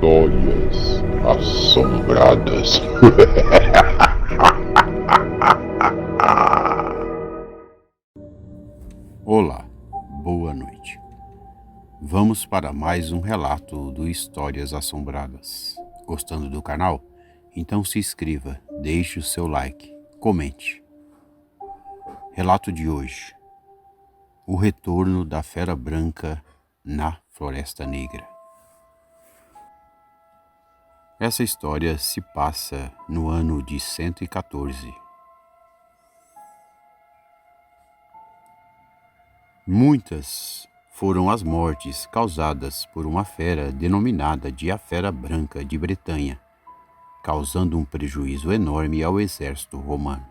Histórias assombradas. Olá, boa noite. Vamos para mais um relato do Histórias Assombradas. Gostando do canal? Então se inscreva, deixe o seu like, comente. Relato de hoje: o retorno da fera branca na Floresta Negra. Essa história se passa no ano de 114. Muitas foram as mortes causadas por uma fera denominada de a Fera Branca de Bretanha, causando um prejuízo enorme ao exército romano.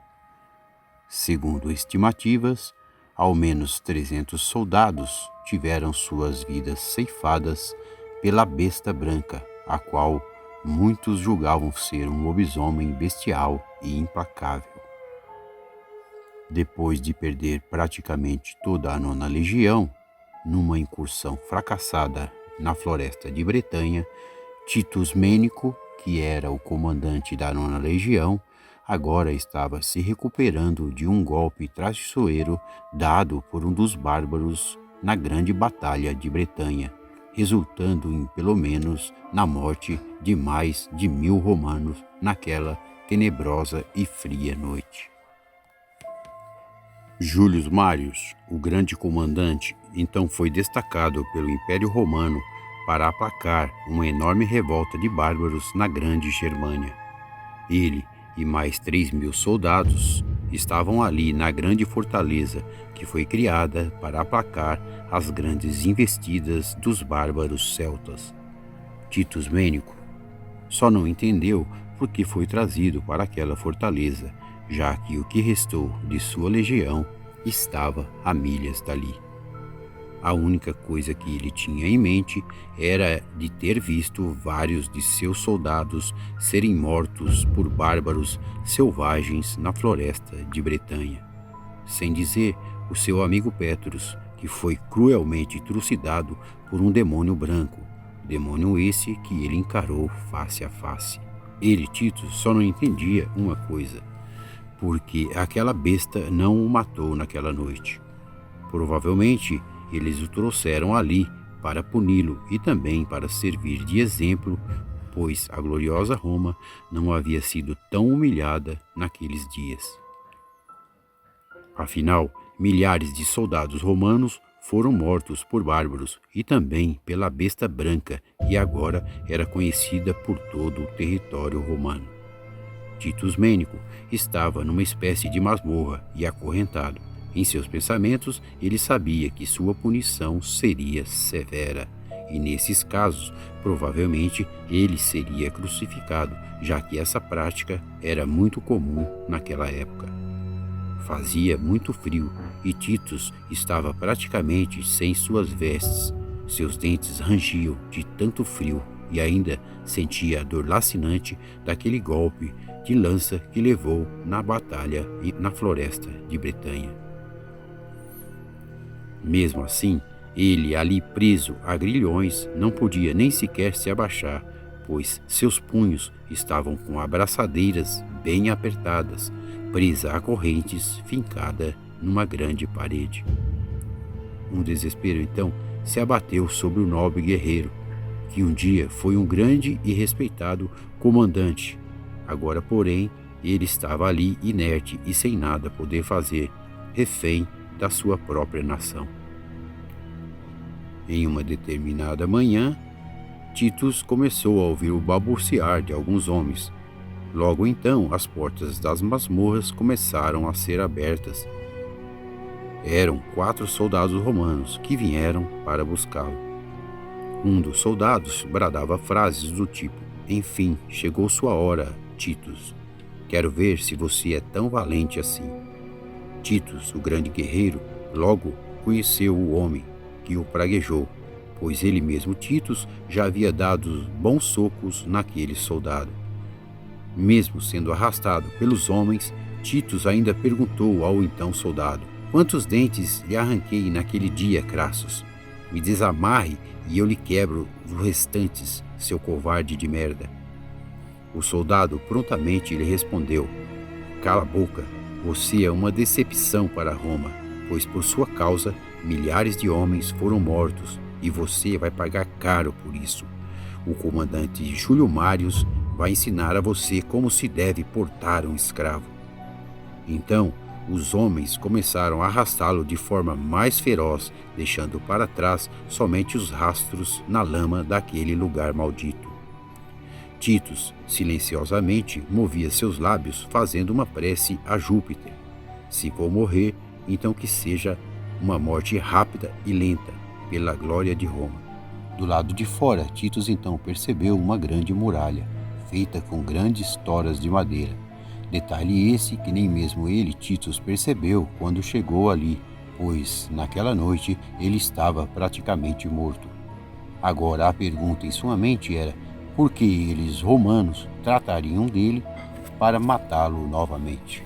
Segundo estimativas, ao menos 300 soldados tiveram suas vidas ceifadas pela besta branca, a qual muitos julgavam ser um lobisomem bestial e implacável. Depois de perder praticamente toda a nona legião, numa incursão fracassada na floresta de Bretanha, Titus Mênico, que era o comandante da nona legião, agora estava se recuperando de um golpe traiçoeiro dado por um dos bárbaros na grande batalha de Bretanha, resultando em pelo menos na morte de mais de 1000 romanos naquela tenebrosa e fria noite. Júlio Marius, o grande comandante, então foi destacado pelo Império Romano para aplacar uma enorme revolta de bárbaros na Grande Germânia. Ele e mais 3.000 soldados estavam ali na grande fortaleza que foi criada para aplacar as grandes investidas dos bárbaros celtas. Titus Mênico só não entendeu por que foi trazido para aquela fortaleza, já que o que restou de sua legião estava a milhas dali. A única coisa que ele tinha em mente era de ter visto vários de seus soldados serem mortos por bárbaros selvagens na floresta de Bretanha. Sem dizer o seu amigo Petrus, que foi cruelmente trucidado por um demônio branco, demônio esse que ele encarou face a face. Ele, Titus, só não entendia uma coisa: porque aquela besta não o matou naquela noite. Provavelmente eles o trouxeram ali para puni-lo e também para servir de exemplo, pois a gloriosa Roma não havia sido tão humilhada naqueles dias. Afinal, milhares de soldados romanos foram mortos por bárbaros e também pela besta branca, que agora era conhecida por todo o território romano. Titus Mênico estava numa espécie de masmorra e acorrentado. Em seus pensamentos, ele sabia que sua punição seria severa, e nesses casos, provavelmente, ele seria crucificado, já que essa prática era muito comum naquela época. Fazia muito frio e Titus estava praticamente sem suas vestes. Seus dentes rangiam de tanto frio e ainda sentia a dor lacinante daquele golpe de lança que levou na batalha e na floresta de Bretanha. Mesmo assim, ele ali preso a grilhões não podia nem sequer se abaixar, pois seus punhos estavam com abraçadeiras bem apertadas, presa a correntes fincada numa grande parede. Um desespero então se abateu sobre o nobre guerreiro, que um dia foi um grande e respeitado comandante. Agora, porém, ele estava ali inerte e sem nada poder fazer, refém da sua própria nação. Em uma determinada manhã, Titus começou a ouvir o balbuciar de alguns homens. Logo então, as portas das masmorras começaram a ser abertas. Eram 4 soldados romanos que vieram para buscá-lo. Um dos soldados bradava frases do tipo: "Enfim, chegou sua hora, Titus. Quero ver se você é tão valente assim." Titus, o grande guerreiro, logo conheceu o homem que o praguejou, pois ele mesmo, Titus, já havia dado bons socos naquele soldado. Mesmo sendo arrastado pelos homens, Titus ainda perguntou ao então soldado: "Quantos dentes lhe arranquei naquele dia, Crassus? Me desamarre e eu lhe quebro os restantes, seu covarde de merda. O soldado prontamente lhe respondeu: cala a boca, você é uma decepção para Roma, pois por sua causa milhares de homens foram mortos e você vai pagar caro por isso. O comandante Júlio Mários vai ensinar a você como se deve portar um escravo. Então, os homens começaram a arrastá-lo de forma mais feroz, deixando para trás somente os rastros na lama daquele lugar maldito. Titus, silenciosamente, movia seus lábios fazendo uma prece a Júpiter. Se vou morrer, então que seja uma morte rápida e lenta, pela glória de Roma. Do lado de fora, Titus então percebeu uma grande muralha, feita com grandes toras de madeira. Detalhe esse que nem mesmo ele, Titus, percebeu quando chegou ali, pois naquela noite ele estava praticamente morto. Agora a pergunta em sua mente era: por que eles, romanos, tratariam dele para matá-lo novamente?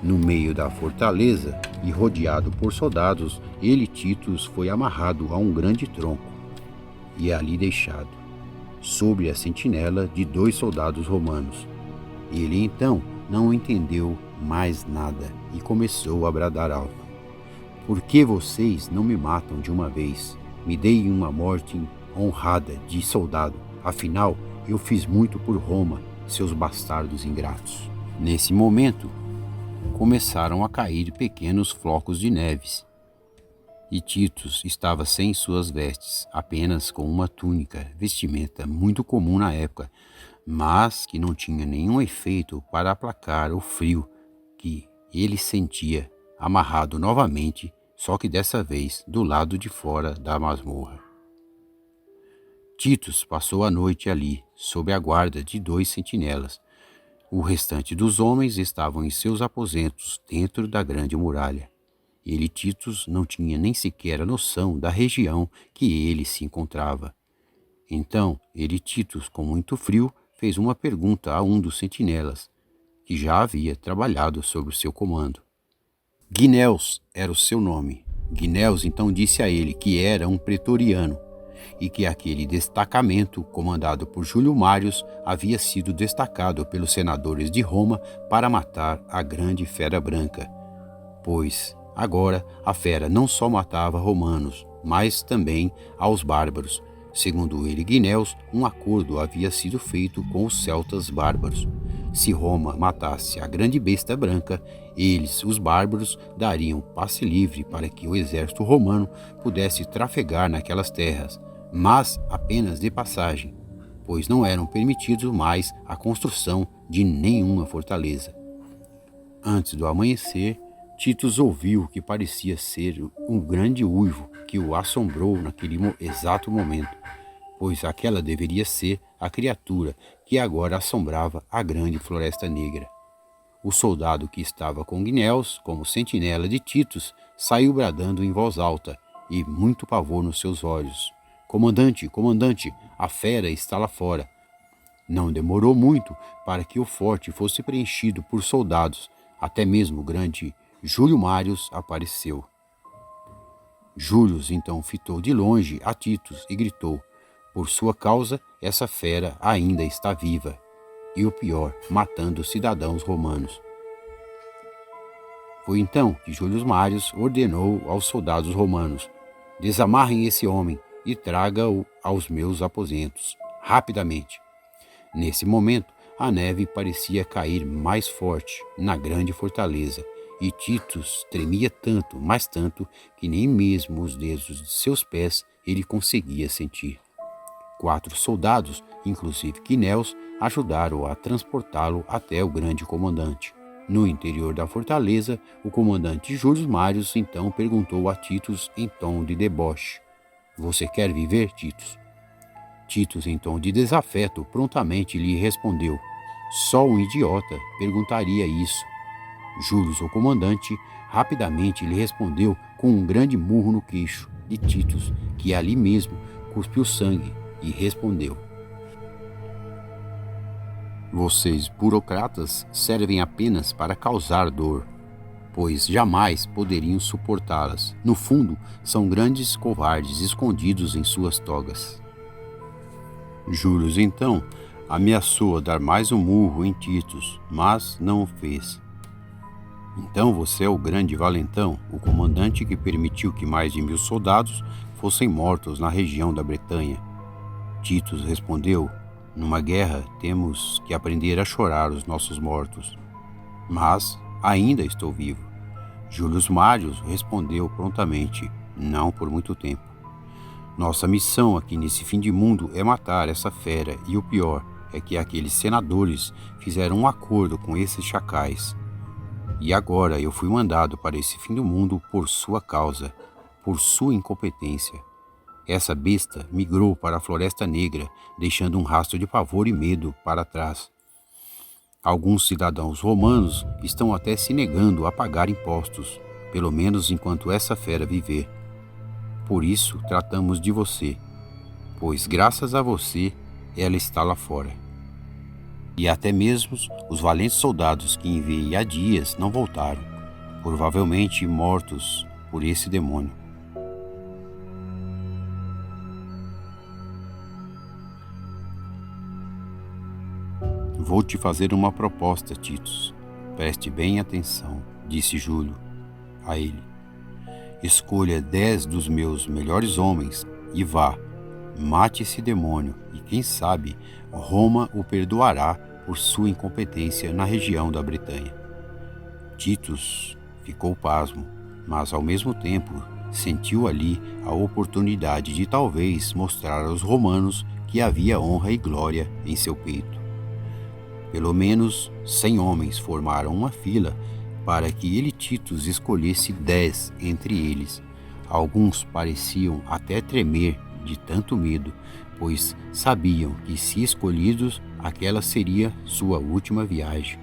No meio da fortaleza e rodeado por soldados, ele, Titus, foi amarrado a um grande tronco e ali deixado, sob a sentinela de 2 soldados romanos. Ele então não entendeu mais nada e começou a bradar alto: por que vocês não me matam de uma vez? Me deem uma morte honrada de soldado, afinal eu fiz muito por Roma, seus bastardos ingratos. Nesse momento, começaram a cair pequenos flocos de neves, e Titus estava sem suas vestes, apenas com uma túnica, vestimenta muito comum na época, mas que não tinha nenhum efeito para aplacar o frio que ele sentia, amarrado novamente, só que dessa vez do lado de fora da masmorra. Titus passou a noite ali, sob a guarda de 2 sentinelas. O restante dos homens estavam em seus aposentos dentro da grande muralha. Ele, Titus, não tinha nem sequer a noção da região que ele se encontrava. Então, ele, Titus, com muito frio, fez uma pergunta a um dos sentinelas, que já havia trabalhado sob o seu comando. Gneus era o seu nome. Gneus então disse a ele que era um pretoriano e que aquele destacamento, comandado por Júlio Mários, havia sido destacado pelos senadores de Roma para matar a grande fera branca, pois agora a fera não só matava romanos, mas também aos bárbaros. Segundo ele, Gneus, um acordo havia sido feito com os celtas bárbaros. Se Roma matasse a grande besta branca, eles, os bárbaros, dariam passe livre para que o exército romano pudesse trafegar naquelas terras, mas apenas de passagem, pois não eram permitidos mais a construção de nenhuma fortaleza. Antes do amanhecer, Titus ouviu o que parecia ser um grande uivo que o assombrou naquele exato momento, pois aquela deveria ser a criatura que agora assombrava a grande floresta negra. O soldado que estava com Gneus como sentinela de Titus saiu bradando em voz alta e muito pavor nos seus olhos: comandante, comandante, a fera está lá fora. Não demorou muito para que o forte fosse preenchido por soldados. Até mesmo o grande Júlio Mários apareceu. Júlio então fitou de longe a Titus e gritou: por sua causa, essa fera ainda está viva, e o pior, matando cidadãos romanos. Foi então que Júlio Mários ordenou aos soldados romanos: desamarrem esse homem e traga-o aos meus aposentos, rapidamente. Nesse momento, a neve parecia cair mais forte na grande fortaleza, e Titus tremia tanto, mas tanto, que nem mesmo os dedos de seus pés ele conseguia sentir. 4 soldados, inclusive Gneus, ajudaram a transportá-lo até o grande comandante. No interior da fortaleza, o comandante Júlio Mários então perguntou a Titus em tom de deboche: você quer viver, Titus? Titus, em tom de desafeto, prontamente lhe respondeu: só um idiota perguntaria isso. Júlio, o comandante, rapidamente lhe respondeu com um grande murro no queixo de Titus, que ali mesmo cuspiu sangue, e respondeu: vocês, burocratas, servem apenas para causar dor, pois jamais poderiam suportá-las. No fundo, são grandes covardes escondidos em suas togas. Júlio, então, ameaçou dar mais um murro em Titus, mas não o fez. Então você é o grande valentão, o comandante que permitiu que mais de 1000 soldados fossem mortos na região da Bretanha. Titus respondeu: numa guerra temos que aprender a chorar os nossos mortos. Mas ainda estou vivo. Júlio Mários respondeu prontamente: não por muito tempo. Nossa missão aqui nesse fim de mundo é matar essa fera, e o pior é que aqueles senadores fizeram um acordo com esses chacais. E agora eu fui mandado para esse fim do mundo por sua causa, por sua incompetência. Essa besta migrou para a Floresta Negra, deixando um rastro de pavor e medo para trás. Alguns cidadãos romanos estão até se negando a pagar impostos, pelo menos enquanto essa fera viver. Por isso tratamos de você, pois graças a você ela está lá fora. E até mesmo os valentes soldados que enviei há dias não voltaram, provavelmente mortos por esse demônio. Vou te fazer uma proposta, Titus. Preste bem atenção, disse Júlio a ele. Escolha 10 dos meus melhores homens e vá, mate esse demônio e quem sabe Roma o perdoará por sua incompetência na região da Bretanha. Titus ficou pasmo, mas ao mesmo tempo sentiu ali a oportunidade de talvez mostrar aos romanos que havia honra e glória em seu peito. Pelo menos 100 homens formaram uma fila para que ele, Titus, escolhesse 10 entre eles. Alguns pareciam até tremer de tanto medo, pois sabiam que, se escolhidos, aquela seria sua última viagem.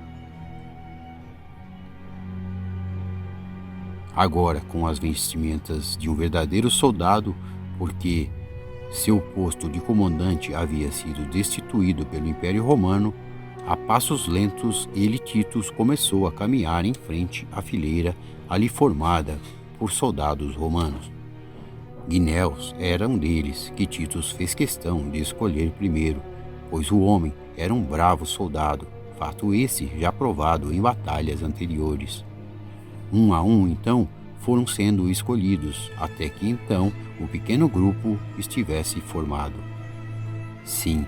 Agora, com as vestimentas de um verdadeiro soldado, porque seu posto de comandante havia sido destituído pelo Império Romano, a passos lentos, ele, Titus, começou a caminhar em frente à fileira ali formada por soldados romanos. Gneus era um deles, que Titus fez questão de escolher primeiro, pois o homem era um bravo soldado, fato esse já provado em batalhas anteriores. Um a um, então, foram sendo escolhidos, até que então o pequeno grupo estivesse formado. Sim,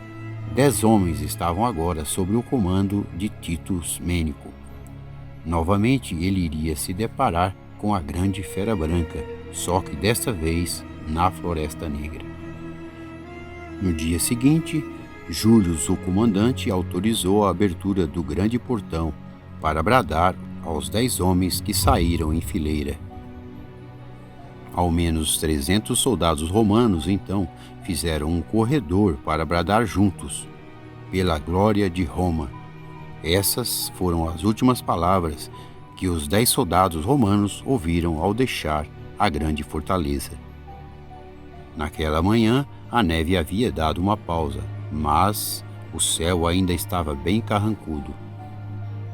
10 homens estavam agora sob o comando de Titus Mênico. Novamente ele iria se deparar com a grande fera branca, só que desta vez na Floresta Negra. No dia seguinte, Júlio, o comandante, autorizou a abertura do grande portão para bradar aos 10 homens que saíram em fileira. Ao menos 300 soldados romanos, então, fizeram um corredor para bradar juntos, pela glória de Roma. Essas foram as últimas palavras que os 10 soldados romanos ouviram ao deixar a grande fortaleza. Naquela manhã, a neve havia dado uma pausa, mas o céu ainda estava bem carrancudo.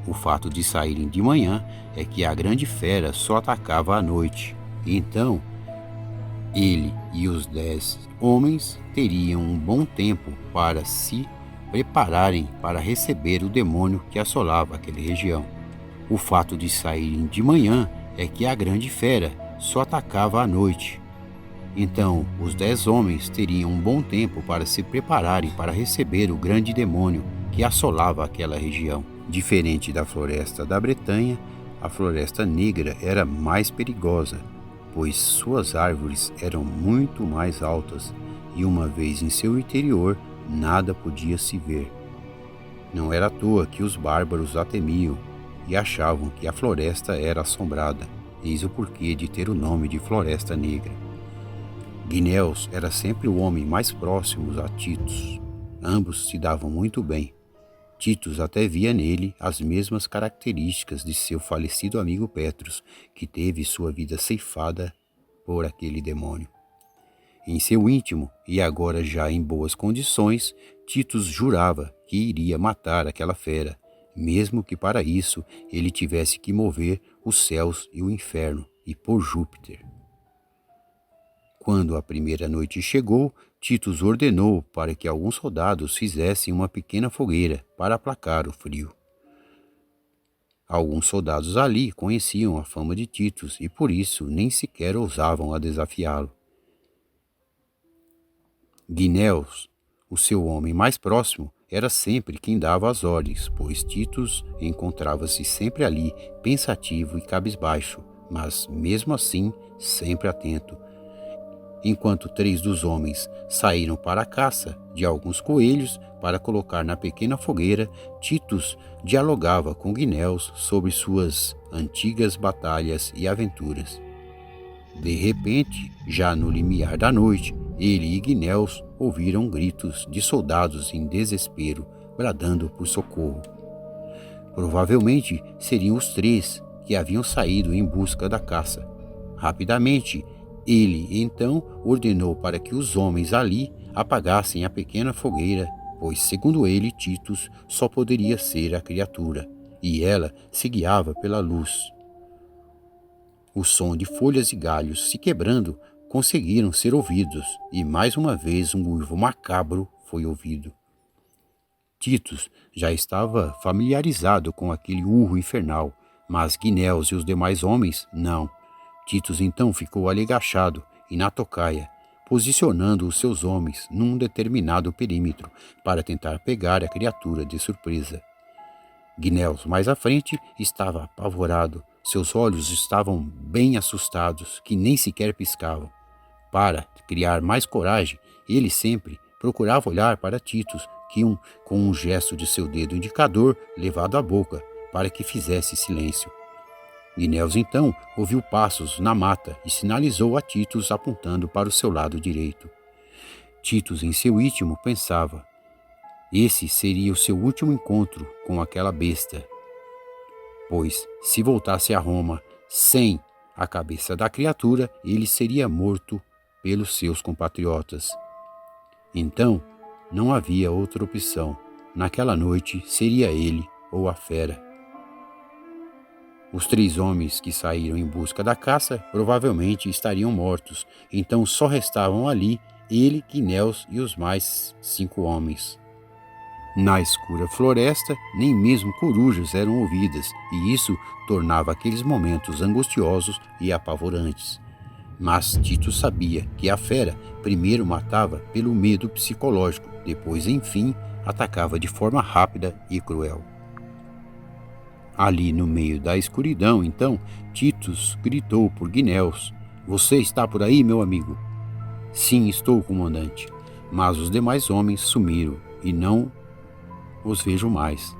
O fato de saírem de manhã é que a grande fera só atacava à noite, e então ele e os 10 homens teriam um bom tempo para se prepararem para receber o demônio que assolava aquela região. O fato de saírem de manhã é que a grande fera só atacava à noite. Então, os 10 homens teriam um bom tempo para se prepararem para receber o grande demônio que assolava aquela região. Diferente da Floresta da Bretanha, a Floresta Negra era mais perigosa, pois suas árvores eram muito mais altas e, uma vez em seu interior, nada podia se ver. Não era à toa que os bárbaros a temiam e achavam que a floresta era assombrada, eis o porquê de ter o nome de Floresta Negra. Gneus era sempre o homem mais próximo a Titus. Ambos se davam muito bem. Titus até via nele as mesmas características de seu falecido amigo Petrus, que teve sua vida ceifada por aquele demônio. Em seu íntimo, e agora já em boas condições, Titus jurava que iria matar aquela fera, mesmo que para isso ele tivesse que mover os céus e o inferno, e por Júpiter. Quando a primeira noite chegou, Titus ordenou para que alguns soldados fizessem uma pequena fogueira para aplacar o frio. Alguns soldados ali conheciam a fama de Titus e por isso nem sequer ousavam a desafiá-lo. Gneus, o seu homem mais próximo, era sempre quem dava as ordens, pois Titus encontrava-se sempre ali, pensativo e cabisbaixo, mas mesmo assim sempre atento. Enquanto 3 dos homens saíram para a caça de alguns coelhos para colocar na pequena fogueira, Titus dialogava com Gneus sobre suas antigas batalhas e aventuras. De repente, já no limiar da noite, ele e Gneus ouviram gritos de soldados em desespero, bradando por socorro. Provavelmente seriam os 3 que haviam saído em busca da caça. Rapidamente, ele então ordenou para que os homens ali apagassem a pequena fogueira, pois, segundo ele, Titus só poderia ser a criatura, e ela se guiava pela luz. O som de folhas e galhos se quebrando conseguiram ser ouvidos, e mais uma vez um uivo macabro foi ouvido. Titus já estava familiarizado com aquele urro infernal, mas Gneus e os demais homens não. Titus então ficou ali agachado e na tocaia, posicionando os seus homens num determinado perímetro para tentar pegar a criatura de surpresa. Gneus, mais à frente, estava apavorado. Seus olhos estavam bem assustados, que nem sequer piscavam. Para criar mais coragem, ele sempre procurava olhar para Titus, com um gesto de seu dedo indicador levado à boca, para que fizesse silêncio. Gneus então ouviu passos na mata e sinalizou a Titus apontando para o seu lado direito. Titus, em seu íntimo, pensava: esse seria o seu último encontro com aquela besta, pois se voltasse a Roma sem a cabeça da criatura, ele seria morto pelos seus compatriotas. Então, não havia outra opção. Naquela noite, seria ele ou a fera. Os 3 homens que saíram em busca da caça provavelmente estariam mortos, então só restavam ali ele, Gneus e os mais 5 homens. Na escura floresta, nem mesmo corujas eram ouvidas, e isso tornava aqueles momentos angustiosos e apavorantes. Mas Titus sabia que a fera primeiro matava pelo medo psicológico, depois, enfim, atacava de forma rápida e cruel. Ali no meio da escuridão, então, Titus gritou por Gneus: "Você está por aí, meu amigo?" "Sim, estou, comandante." Mas os demais homens sumiram e não os vejo mais.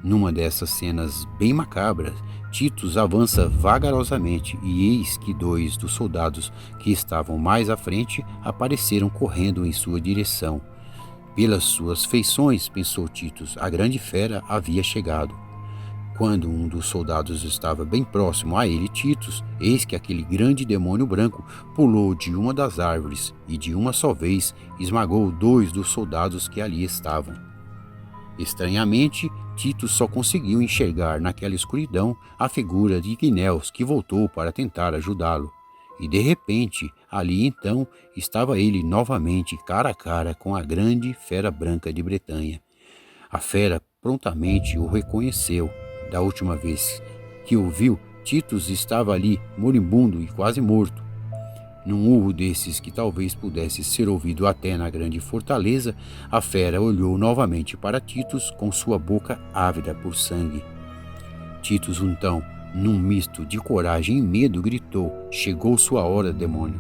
Numa dessas cenas bem macabras, Titus avança vagarosamente e eis que 2 dos soldados que estavam mais à frente apareceram correndo em sua direção. Pelas suas feições, pensou Titus, a grande fera havia chegado. Quando um dos soldados estava bem próximo a ele, Titus, eis que aquele grande demônio branco pulou de uma das árvores e de uma só vez esmagou 2 dos soldados que ali estavam. Estranhamente, Titus só conseguiu enxergar naquela escuridão a figura de Gneus, que voltou para tentar ajudá-lo. E de repente, ali então, estava ele novamente cara a cara com a grande fera branca de Bretanha. A fera prontamente o reconheceu. Da última vez que o viu, Titus estava ali, moribundo e quase morto. Num urro desses que talvez pudesse ser ouvido até na grande fortaleza, a fera olhou novamente para Titus com sua boca ávida por sangue. Titus então, num misto de coragem e medo, gritou: "Chegou sua hora, demônio."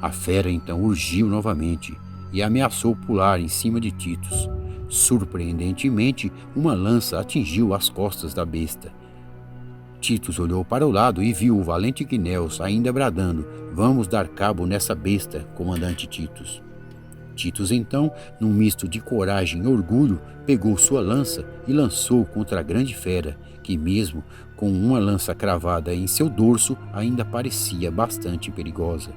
A fera então urgiu novamente e ameaçou pular em cima de Titus. Surpreendentemente, uma lança atingiu as costas da besta. Titus olhou para o lado e viu o valente Gneus ainda bradando: "Vamos dar cabo nessa besta, comandante Titus." Titus então, num misto de coragem e orgulho, pegou sua lança e lançou contra a grande fera, que mesmo com uma lança cravada em seu dorso, ainda parecia bastante perigosa.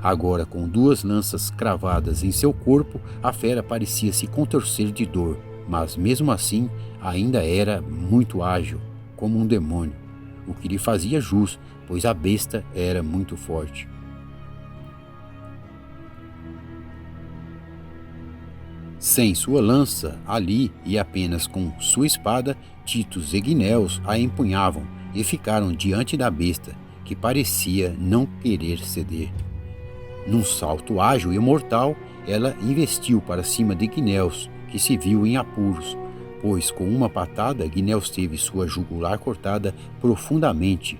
Agora, com 2 lanças cravadas em seu corpo, a fera parecia se contorcer de dor, mas mesmo assim ainda era muito ágil, como um demônio, o que lhe fazia jus, pois a besta era muito forte. Sem sua lança ali e apenas com sua espada, Titus e Guinéus a empunhavam e ficaram diante da besta, que parecia não querer ceder. Num salto ágil e mortal, ela investiu para cima de Guinéus, que se viu em apuros, pois com uma patada Guinéus teve sua jugular cortada profundamente.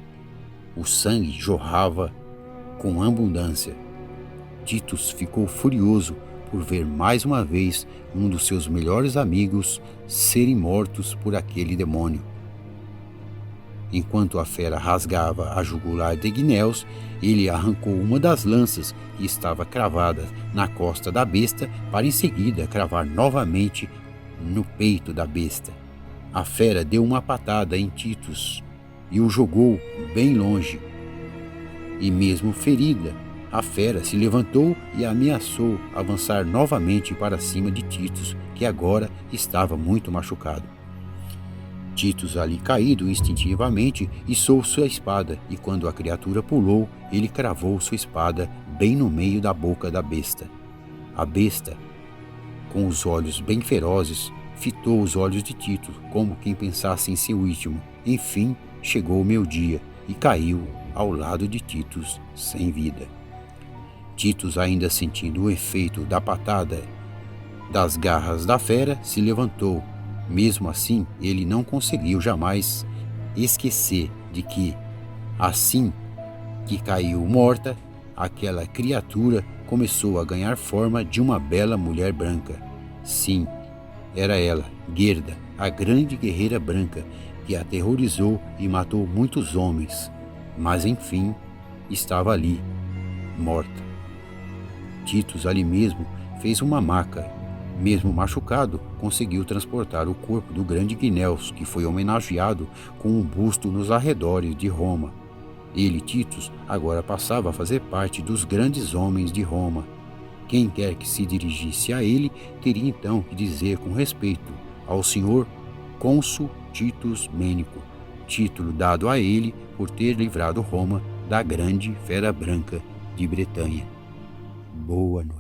O sangue jorrava com abundância. Titus ficou furioso por ver mais uma vez um dos seus melhores amigos serem mortos por aquele demônio. Enquanto a fera rasgava a jugular de Guinéus, ele arrancou uma das lanças que estava cravada na costa da besta para em seguida cravar novamente no peito da besta. A fera deu uma patada em Titus e o jogou bem longe. E mesmo ferida, a fera se levantou e ameaçou avançar novamente para cima de Titus, que agora estava muito machucado. Titus, ali caído instintivamente, içou sua espada, e quando a criatura pulou, ele cravou sua espada bem no meio da boca da besta. A besta, com os olhos bem ferozes, fitou os olhos de Titus, como quem pensasse em seu último. Enfim, chegou o meio-dia e caiu ao lado de Titus sem vida. Titus, ainda sentindo o efeito da patada das garras da fera, se levantou. Mesmo assim, ele não conseguiu jamais esquecer de que, assim que caiu morta, aquela criatura começou a ganhar forma de uma bela mulher branca. Sim, era ela, Gerda, a grande guerreira branca, que aterrorizou e matou muitos homens, mas enfim, estava ali, morta. Titus ali mesmo fez uma maca. Mesmo machucado, conseguiu transportar o corpo do grande Guinéus, que foi homenageado com um busto nos arredores de Roma. Ele, Titus, agora passava a fazer parte dos grandes homens de Roma. Quem quer que se dirigisse a ele, teria então que dizer com respeito ao senhor Cônsul Titus Mênico, título dado a ele por ter livrado Roma da grande fera branca de Bretanha. Boa noite.